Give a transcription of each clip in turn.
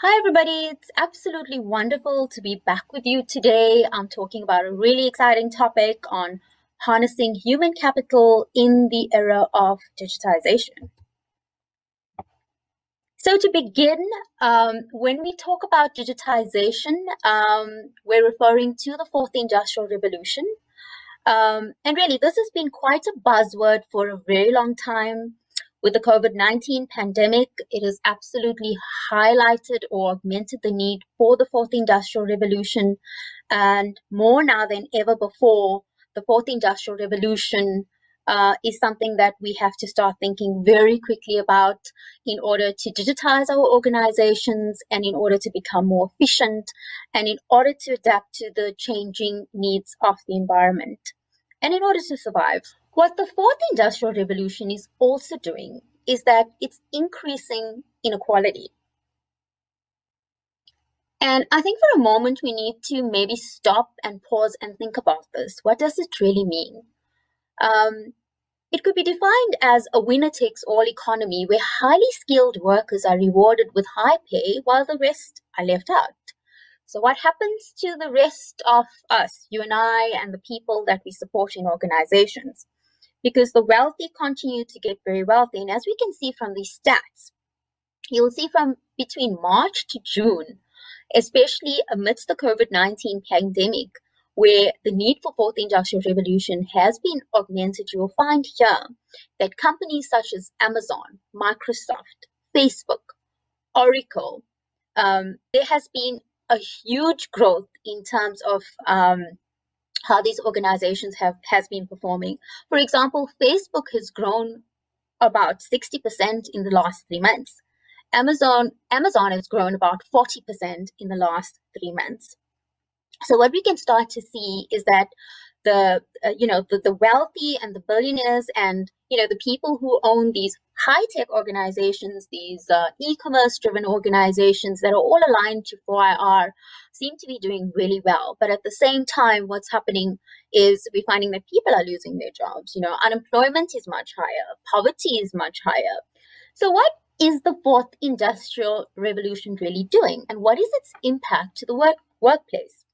Hi, everybody. It's absolutely wonderful to be back with you today. I'm talking about a really exciting topic on harnessing human capital in the era of digitization. So, to begin, when we talk about digitization, we're referring to the fourth industrial revolution. And really, this has been quite a buzzword for a very long time. With the COVID-19 pandemic, it has absolutely highlighted or augmented the need for the fourth industrial revolution. And more now than ever before, the fourth industrial revolution is something that we have to start thinking very quickly about in order to digitize our organizations and in order to become more efficient and in order to adapt to the changing needs of the environment and in order to survive. What the fourth industrial revolution is also doing is that it's increasing inequality. And I think for a moment we need to maybe stop and pause and think about this. What does it really mean? It could be defined as a winner takes all economy where highly skilled workers are rewarded with high pay while the rest are left out. So what happens to the rest of us, you and I, and the people that we support in organizations? Because the wealthy continue to get very wealthy. And as we can see from these stats, you'll see from between March to June, especially amidst the COVID-19 pandemic, where the need for fourth industrial revolution has been augmented, you will find here that companies such as Amazon, Microsoft, Facebook, Oracle, there has been a huge growth in terms of how these organizations has been performing. For example, Facebook has grown about 60% in the last 3 months. Amazon has grown about 40% in the last 3 months. So what we can start to see is that the wealthy and the billionaires and the people who own these high-tech organizations, these e-commerce driven organizations that are all aligned to 4IR seem to be doing really well. But at the same time, what's happening is we're finding that people are losing their jobs. Unemployment is much higher, poverty is much higher. So what is the fourth industrial revolution really doing, and what is its impact to the workplace?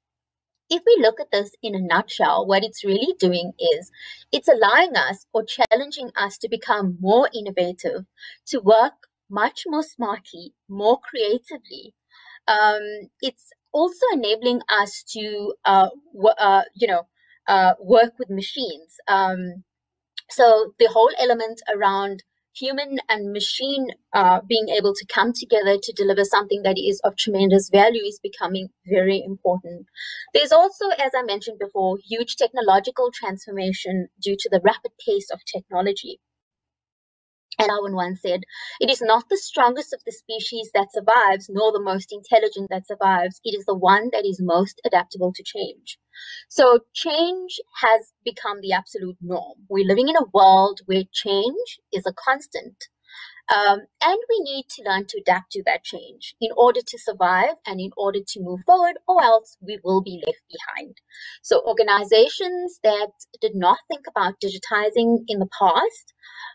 If we look at this in a nutshell, what it's really doing is it's allowing us or challenging us to become more innovative, to work much more smartly, more creatively. It's also enabling us to, work with machines. So the whole element around human and machine being able to come together to deliver something that is of tremendous value is becoming very important. There's also, as I mentioned before, huge technological transformation due to the rapid pace of technology. And Darwin once said, "It is not the strongest of the species that survives, nor the most intelligent that survives. It is the one that is most adaptable to change." So change has become the absolute norm. We're living in a world where change is a constant. And we need to learn to adapt to that change in order to survive and in order to move forward, or else we will be left behind. So organizations that did not think about digitizing in the past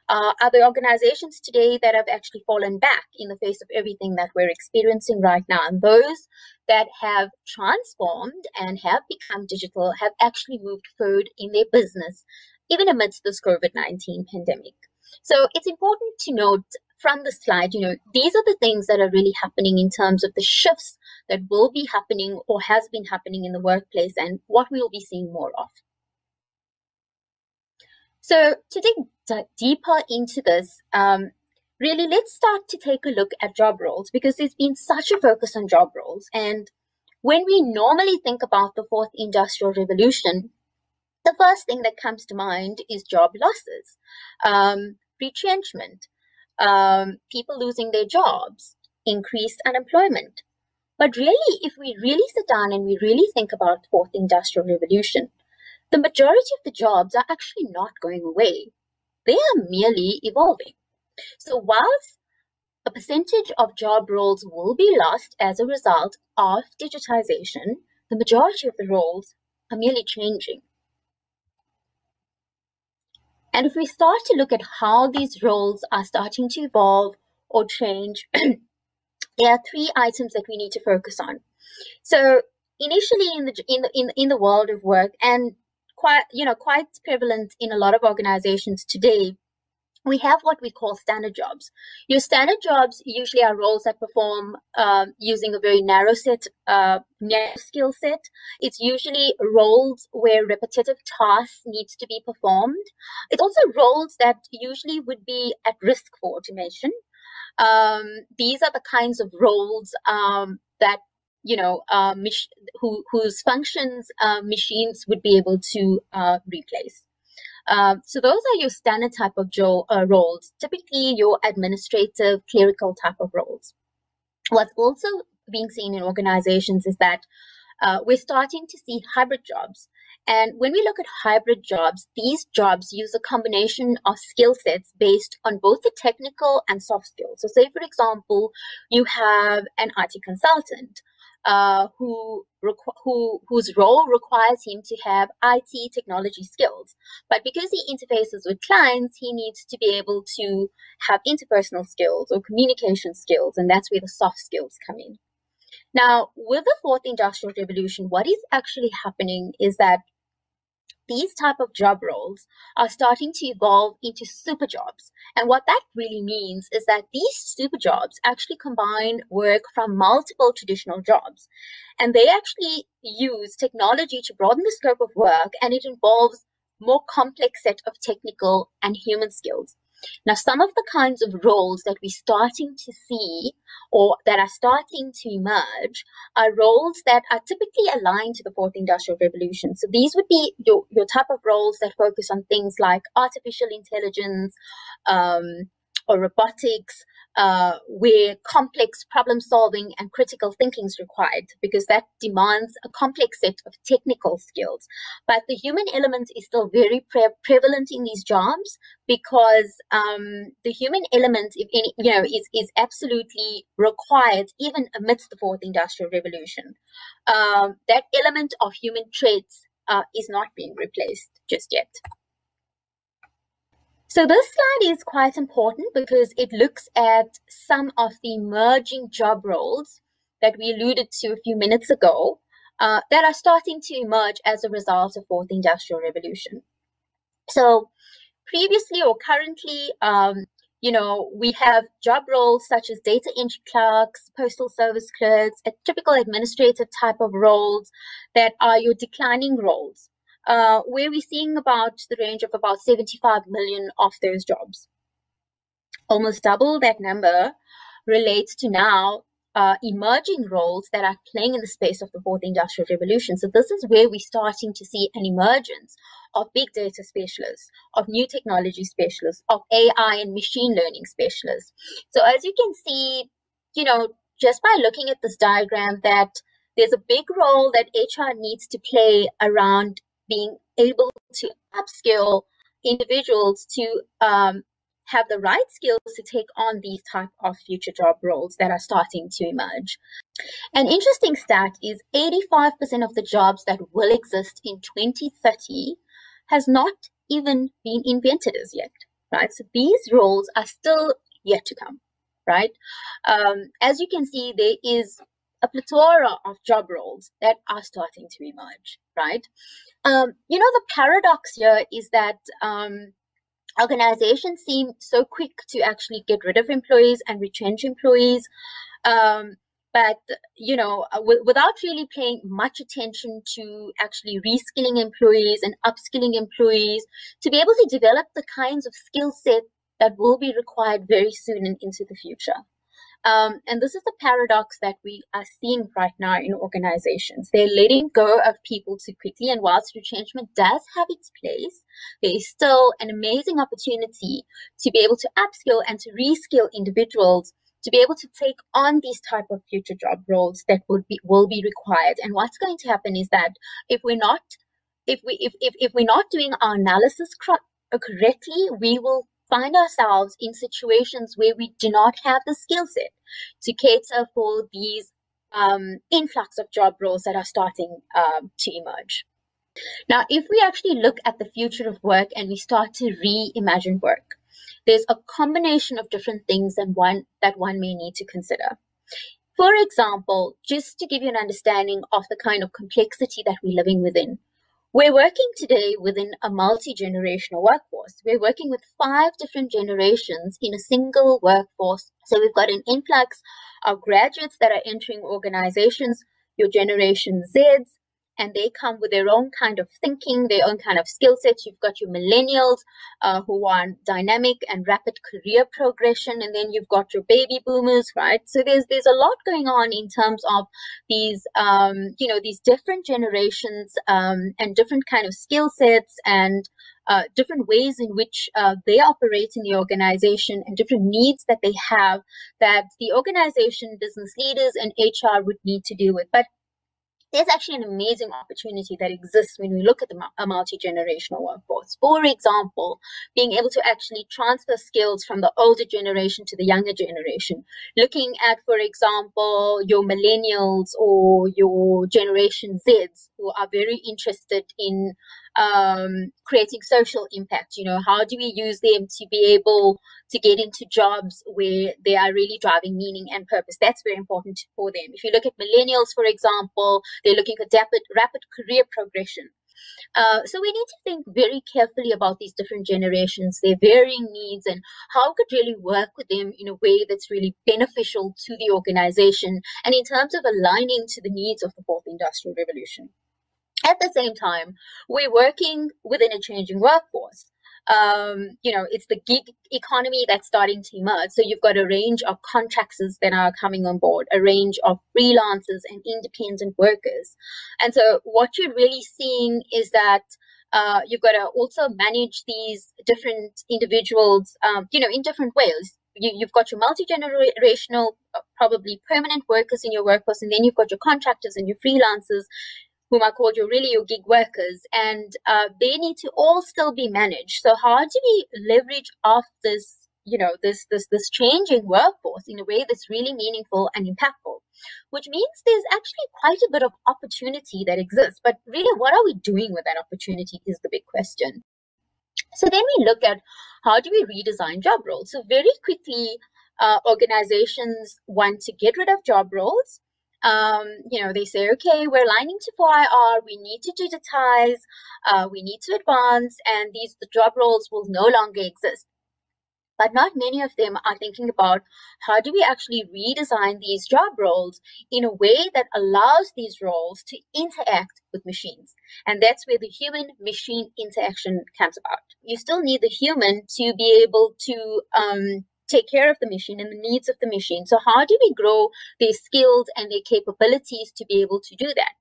are the organizations today that have actually fallen back in the face of everything that we're experiencing right now. And those that have transformed and have become digital have actually moved forward in their business, even amidst this COVID-19 pandemic. So it's important to note from the slide, these are the things that are really happening in terms of the shifts that will be happening or has been happening in the workplace and what we will be seeing more of. So to dig deeper into this, really, let's start to take a look at job roles, because there's been such a focus on job roles. And when we normally think about the fourth industrial revolution, the first thing that comes to mind is job losses, retrenchment, people losing their jobs, increased unemployment. But really, if we really sit down and we really think about fourth industrial revolution, the majority of the jobs are actually not going away. They are merely evolving. So whilst a percentage of job roles will be lost as a result of digitization, the majority of the roles are merely changing. And if we start to look at how these roles are starting to evolve or change, there are three items that we need to focus on. So initially in the world of work, and quite prevalent in a lot of organizations today, we have what we call standard jobs. Your standard jobs usually are roles that perform using a very narrow skill set. It's usually roles where repetitive tasks needs to be performed. It's also roles that usually would be at risk for automation. These are the kinds of roles that whose functions machines would be able to replace. So those are your standard type of roles, typically your administrative, clerical type of roles. What's also being seen in organizations is that we're starting to see hybrid jobs. And when we look at hybrid jobs, these jobs use a combination of skill sets based on both the technical and soft skills. So say, for example, you have an IT consultant whose role requires him to have IT technology skills. But because he interfaces with clients, he needs to be able to have interpersonal skills or communication skills, and that's where the soft skills come in. Now, with the fourth industrial revolution, what is actually happening is that these type of job roles are starting to evolve into super jobs. And what that really means is that these super jobs actually combine work from multiple traditional jobs. And they actually use technology to broaden the scope of work, and it involves more complex set of technical and human skills. Now, some of the kinds of roles that we're starting to see or that are starting to emerge are roles that are typically aligned to the fourth industrial revolution. So these would be your type of roles that focus on things like artificial intelligence or robotics, where complex problem solving and critical thinking is required, because that demands a complex set of technical skills. But the human element is still very prevalent in these jobs, because the human element, if any, is absolutely required even amidst the fourth industrial revolution. That element of human traits is not being replaced just yet. So this slide is quite important because it looks at some of the emerging job roles that we alluded to a few minutes ago that are starting to emerge as a result of fourth industrial revolution. So previously or currently, we have job roles such as data entry clerks, postal service clerks, a typical administrative type of roles that are your declining roles. Where we're seeing about the range of about 75 million of those jobs. Almost double that number relates to now emerging roles that are playing in the space of the fourth industrial revolution. So this is where we're starting to see an emergence of big data specialists, of new technology specialists, of AI and machine learning specialists. So as you can see, just by looking at this diagram, that there's a big role that HR needs to play around being able to upskill individuals to have the right skills to take on these type of future job roles that are starting to emerge. An interesting stat is 85% of the jobs that will exist in 2030 has not even been invented as yet, right? So these roles are still yet to come, right? As you can see, there is a plethora of job roles that are starting to emerge, right? The paradox here is that organizations seem so quick to actually get rid of employees and retrench employees, but without really paying much attention to actually reskilling employees and upskilling employees to be able to develop the kinds of skill set that will be required very soon and into the future. And this is the paradox that we are seeing right now in organizations. They're letting go of people too quickly, and whilst retrenchment does have its place, there is still an amazing opportunity to be able to upskill and to reskill individuals to be able to take on these type of future job roles that will be required. And what's going to happen is that if we're not doing our analysis correctly, we will find ourselves in situations where we do not have the skill set to cater for these influx of job roles that are starting to emerge. Now, if we actually look at the future of work and we start to reimagine work, there's a combination of different things that one may need to consider. For example, just to give you an understanding of the kind of complexity that we're living within, we're working today within a multi-generational workforce. We're working with 5 different generations in a single workforce. So we've got an influx of graduates that are entering organizations, your Generation Zs, and they come with their own kind of thinking, their own kind of skill sets. You've got your millennials who want dynamic and rapid career progression, and then you've got your baby boomers, right? So there's a lot going on in terms of these these different generations and different kind of skill sets and different ways in which they operate in the organization and different needs that they have that the organization, business leaders, and HR would need to deal with. But there's actually an amazing opportunity that exists when we look at a multi-generational workforce. For example, being able to actually transfer skills from the older generation to the younger generation. Looking at, for example, your millennials or your Generation Zs who are very interested in creating social impact. How do we use them to be able to get into jobs where they are really driving meaning and purpose? That's very important for them. If you look at millennials, for example, they're looking for rapid career progression. So we need to think very carefully about these different generations, their varying needs, and how we could really work with them in a way that's really beneficial to the organization and in terms of aligning to the needs of the 4th Industrial Revolution. At the same time, we're working within a changing workforce. It's the gig economy that's starting to emerge. So you've got a range of contractors that are coming on board, a range of freelancers and independent workers. And so what you're really seeing is that you've got to also manage these different individuals, in different ways. You've got your multi-generational, probably permanent workers in your workforce, and then you've got your contractors and your freelancers, whom I called your gig workers, and they need to all still be managed. So how do we leverage off this, this changing workforce in a way that's really meaningful and impactful? Which means there's actually quite a bit of opportunity that exists, but really what are we doing with that opportunity is the big question. So then we look at how do we redesign job roles? So very quickly, organizations want to get rid of job roles. They say, okay, we're aligning to 4IR, we need to digitize, we need to advance, and the job roles will no longer exist. But not many of them are thinking about how do we actually redesign these job roles in a way that allows these roles to interact with machines. And that's where the human-machine interaction comes about. You still need the human to be able to take care of the machine and the needs of the machine. So how do we grow their skills and their capabilities to be able to do that?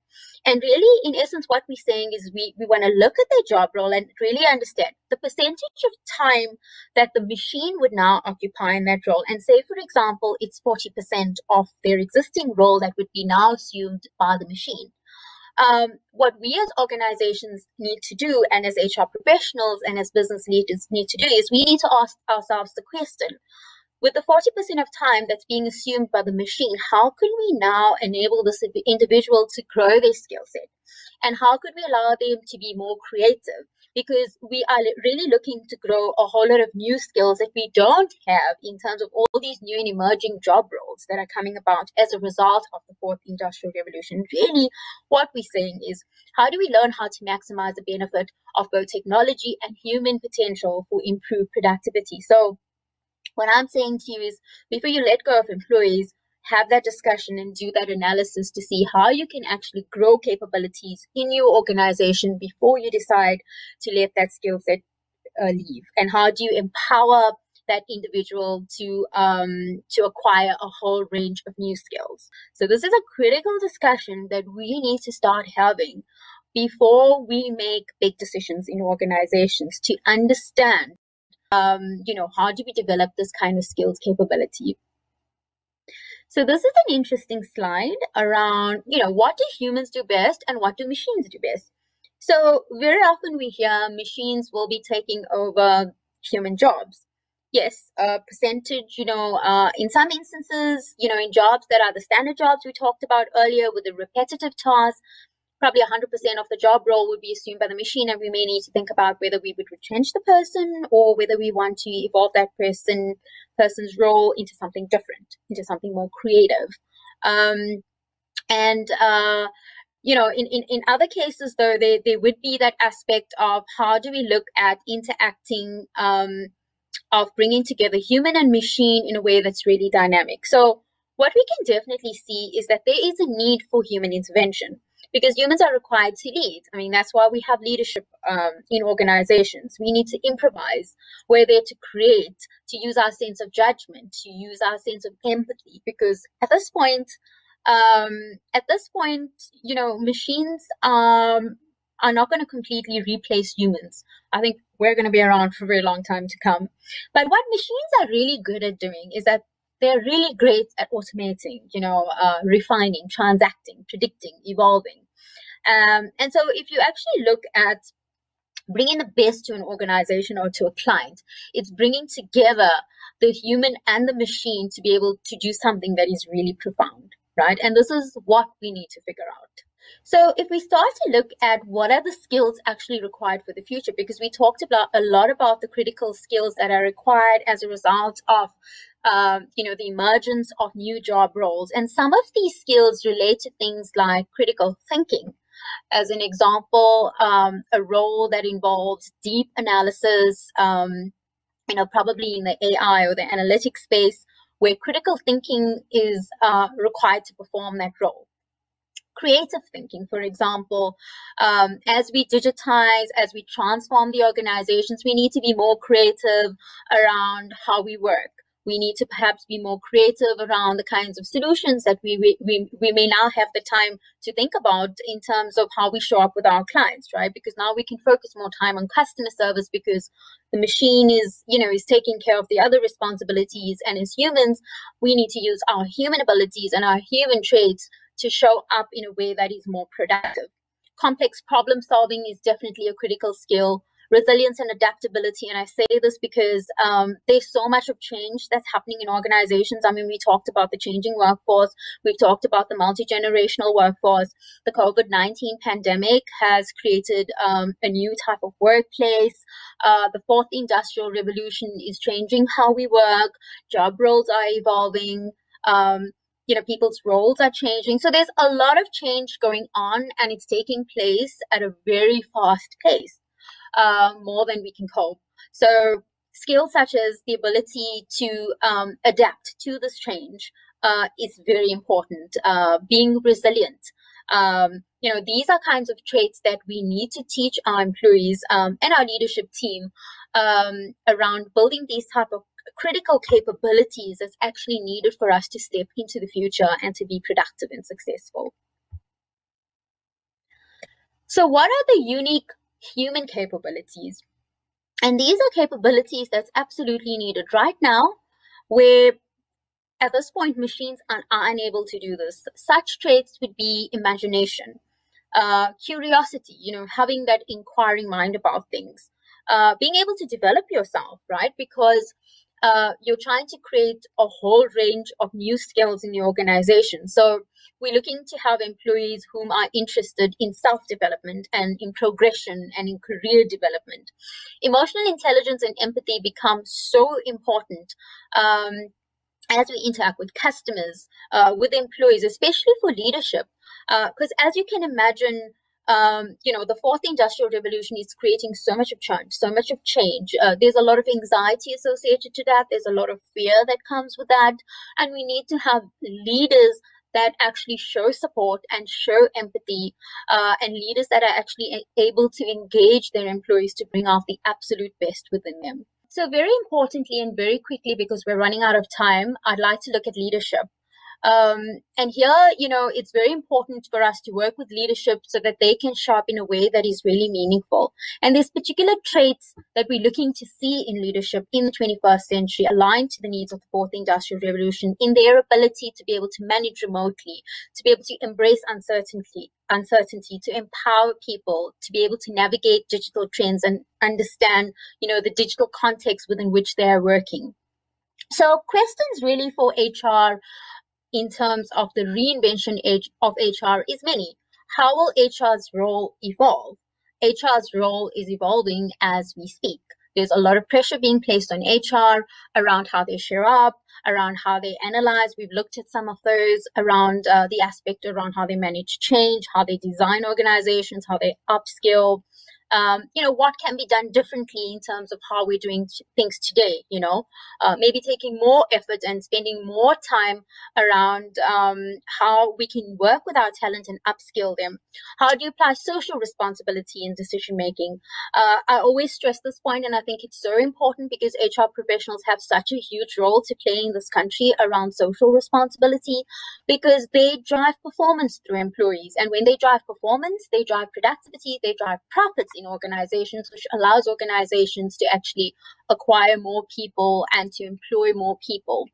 And really, in essence, what we're saying is we want to look at their job role and really understand the percentage of time that the machine would now occupy in that role. And say, for example, it's 40% of their existing role that would be now assumed by the machine. What we as organizations need to do, and as HR professionals and as business leaders need to do, is we need to ask ourselves the question, with the 40% of time that's being assumed by the machine, how can we now enable this individual to grow their skill set? And how could we allow them to be more creative? Because we are really looking to grow a whole lot of new skills that we don't have in terms of all these new and emerging job roles that are coming about as a result of the 4th Industrial Revolution. Really, what we're saying is, how do we learn how to maximize the benefit of both technology and human potential for improved productivity? So what I'm saying to you is, before you let go of employees, have that discussion and do that analysis to see how you can actually grow capabilities in your organization before you decide to let that skill set leave. And how do you empower that individual to acquire a whole range of new skills? So this is a critical discussion that we need to start having before we make big decisions in organizations, to understand how do we develop this kind of skills capability? So this is an interesting slide around, what do humans do best and what do machines do best? So very often we hear machines will be taking over human jobs. Yes, a percentage, in some instances, in jobs that are the standard jobs we talked about earlier with the repetitive tasks, probably 100% of the job role would be assumed by the machine, and we may need to think about whether we would retrench the person or whether we want to evolve that person's role into something different, into something more creative. In other cases, though, there would be that aspect of how do we look at interacting, of bringing together human and machine in a way that's really dynamic. So what we can definitely see is that there is a need for human intervention because humans are required to lead. I mean, that's why we have leadership in organizations. We need to improvise. We're there to create, to use our sense of judgment, to use our sense of empathy, because at this point, machines are not going to completely replace humans. I think we're going to be around for a very long time to come. But what machines are really good at doing is that they're really great at automating, refining, transacting, predicting, evolving. And so if you actually look at bringing the best to an organization or to a client, it's bringing together the human and the machine to be able to do something that is really profound, right? And this is what we need to figure out. So if we start to look at what are the skills actually required for the future, because we talked about a lot about the critical skills that are required as a result of the emergence of new job roles. And some of these skills relate to things like critical thinking. As an example, a role that involves deep analysis, probably in the AI or the analytics space, where critical thinking is required to perform that role. Creative thinking, for example, as we digitize, as we transform the organizations, we need to be more creative around how we work. We need to perhaps be more creative around the kinds of solutions that we may now have the time to think about in terms of how we show up with our clients, right? Because now we can focus more time on customer service because the machine is taking care of the other responsibilities. And as humans, we need to use our human abilities and our human traits to show up in a way that is more productive. Complex problem solving is definitely a critical skill. Resilience and adaptability. And I say this because there's so much of change that's happening in organizations. I mean, we talked about the changing workforce. We've talked about the multi-generational workforce. The COVID-19 pandemic has created a new type of workplace. The fourth industrial revolution is changing how we work. Job roles are evolving. People's roles are changing. So there's a lot of change going on, and it's taking place at a very fast pace. More than we can cope. So skills such as the ability to adapt to this change is very important. Being resilient. These are kinds of traits that we need to teach our employees and our leadership team around building these type of critical capabilities that's actually needed for us to step into the future and to be productive and successful. So what are the unique human capabilities? And these are capabilities that's absolutely needed right now, where at this point machines are unable to do this. Such traits would be imagination, curiosity, having that inquiring mind about things, being able to develop yourself, right? Because you're trying to create a whole range of new skills in the organization. So we're looking to have employees whom are interested in self-development and in progression and in career development. Emotional intelligence and empathy become so important as we interact with customers, with employees, especially for leadership. Because as you can imagine, the fourth industrial revolution is creating so much of change, so much of change. There's a lot of anxiety associated to that. There's a lot of fear that comes with that. And we need to have leaders that actually show support and show empathy, and leaders that are actually able to engage their employees to bring out the absolute best within them. So very importantly and very quickly, because we're running out of time, I'd like to look at leadership. And here, it's very important for us to work with leadership so that they can show up in a way that is really meaningful. And there's particular traits that we're looking to see in leadership in the 21st century aligned to the needs of the fourth industrial revolution, in their ability to be able to manage remotely, to be able to embrace uncertainty, to empower people, to be able to navigate digital trends and understand, the digital context within which they are working. So questions really for HR in terms of the reinvention of HR is many. how will HR's role evolve? HR's role is evolving as we speak. There's a lot of pressure being placed on HR around how they show up, around how they analyze. We've looked at some of those around the aspect around how they manage change, how they design organizations, how they upskill. What can be done differently in terms of how we're doing things today, maybe taking more effort and spending more time around how we can work with our talent and upskill them. How do you apply social responsibility in decision making? I always stress this point, and I think it's so important because HR professionals have such a huge role to play in this country around social responsibility, because they drive performance through employees. And when they drive performance, they drive productivity, they drive profits in organizations, which allows organizations to actually acquire more people and to employ more people.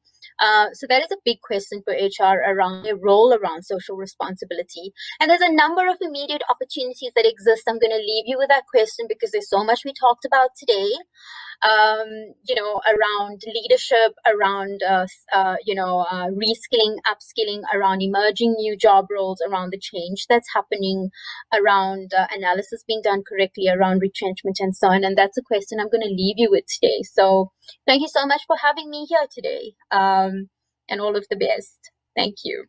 So that is a big question for HR around their role around social responsibility. And there's a number of immediate opportunities that exist. I'm going to leave you with that question because there's so much we talked about today, around leadership, around, reskilling, upskilling, around emerging new job roles, around the change that's happening, around analysis being done correctly, around retrenchment and so on. And that's a question I'm going to leave you with today. So thank you so much for having me here today, and all of the best. Thank you.